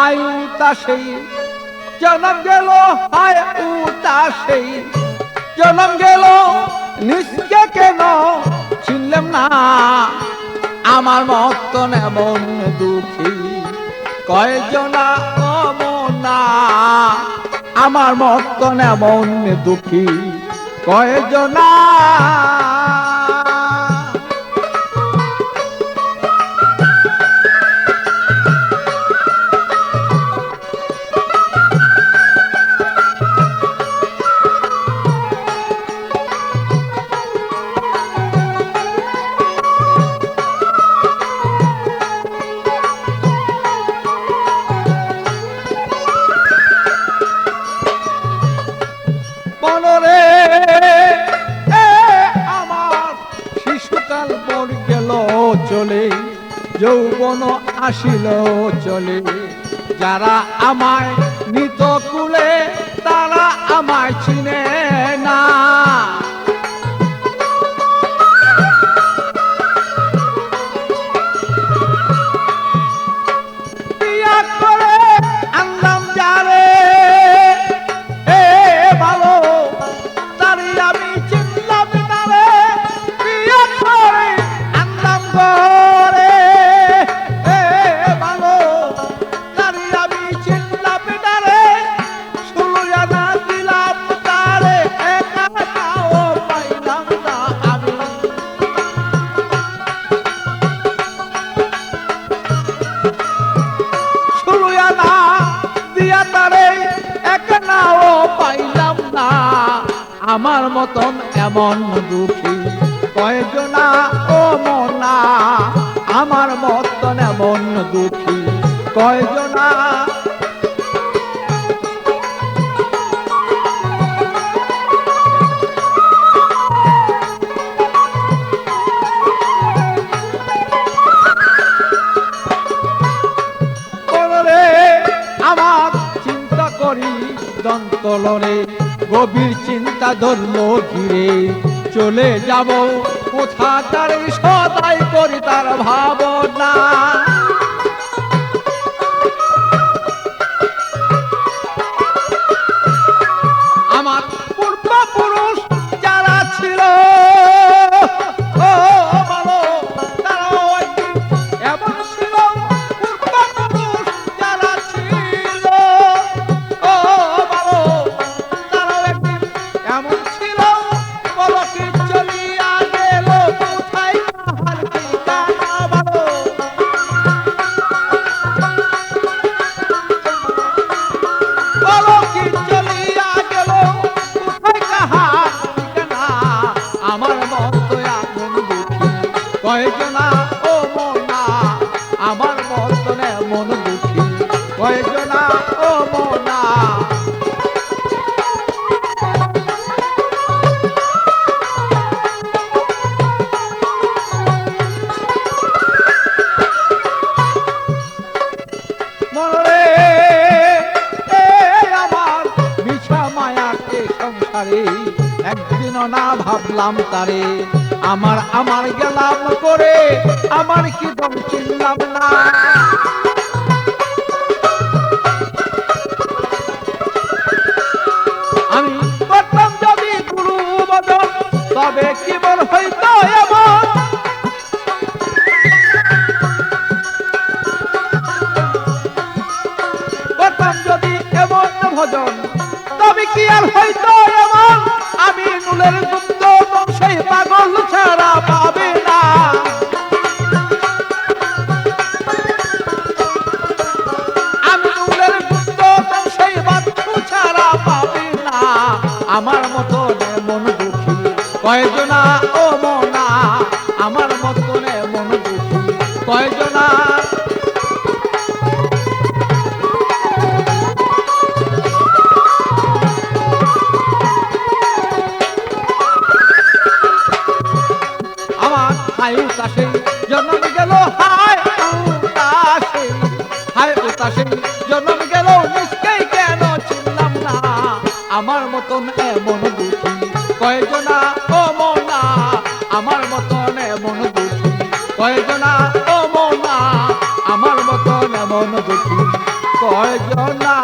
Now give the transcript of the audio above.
হায় উতাসেই জনম গেল, হায় উতাসেই জনম গেল, নিজকে কেন চিনলাম না। আমার মতন এমন দুঃখী কয়জনা অমনা, আমার মতন এমন দুঃখী কয়জনা। মনরে আমার শিশুকাল পর গেল চলে, যৌবন আসিল চলে, যারা আমায় নিত কুলে তারা আমায় চিনে না। বিয়া করে আনলাম যারে ভালো, তারে আমি চিনলাম না রে। বিয়া করে আনলাম ঘরে ভালো, তারে আমি চিনলাম না রে। 16 আনা দিলাম তারে, একা নাও পাইলাম না আমি। 16 আনা দিয়া তারে একা নাও পাইলাম না। আমার মতন এমন দুঃখী কয়জনা ও মনা, আমার মতন এমন দুঃখী কয়জনা। আমার চিন্তা করি দন্তলরে, গভীর চিন্তা ধরলো ঘিরে। চলে যাব কোথা তার সদাই করি তার ভাবনা। আমার পূর্বপুরুষ যারা ছিল ও ভালো, তারাও একদিন এমন ছিল। পূর্বপুরুষ যারা ছিল ও ভালো, তারাও একদিন এমন ছিল। পলকে চলিয়া গেল কোথায় তাহার ঠিকানা ভালো। পলকে চলিয়া গেল কোথায় কাহার ঠিকানা। আমার মতো এমন দুঃখী কয়জনা ও মনা, আমার মতন এমন দুঃখী কয়জনা ও মনা। মনরে আমার মিছা মায়াকে সংসারে একদিনও না ভাবলাম তারে। আমার আমার গেলাম করে আমার কি দম চিনলাম না। আমি করতাম যদি গুরু বদন, তবে কি মন হইতো এমন। করতাম যদি এমন ভজন, তবে কি আর হইতো এমন। আমি নুলের গুপ্ত সেই পাগল ছাড়া পাবে না। আমি নুলের গুপ্ত সেই বাচ্চু ছাড়া পাবে না। আমার মতো এমন দুঃখী কয়জনা ও মনা, আমার মতো এমন দুঃখী কয়জনা। আমার হায় উতাসে জন্ম গেল, হায় উতাসে, হায় উতাসে জন্ম গেল, নিজকে কেন চিনলাম না। আমার মতন এমন দুঃখী কয়জনা ও মনা, আমার মতন এমন দুঃখী কয়জনা ও মনা, আমার মতন এমন দুঃখী জনা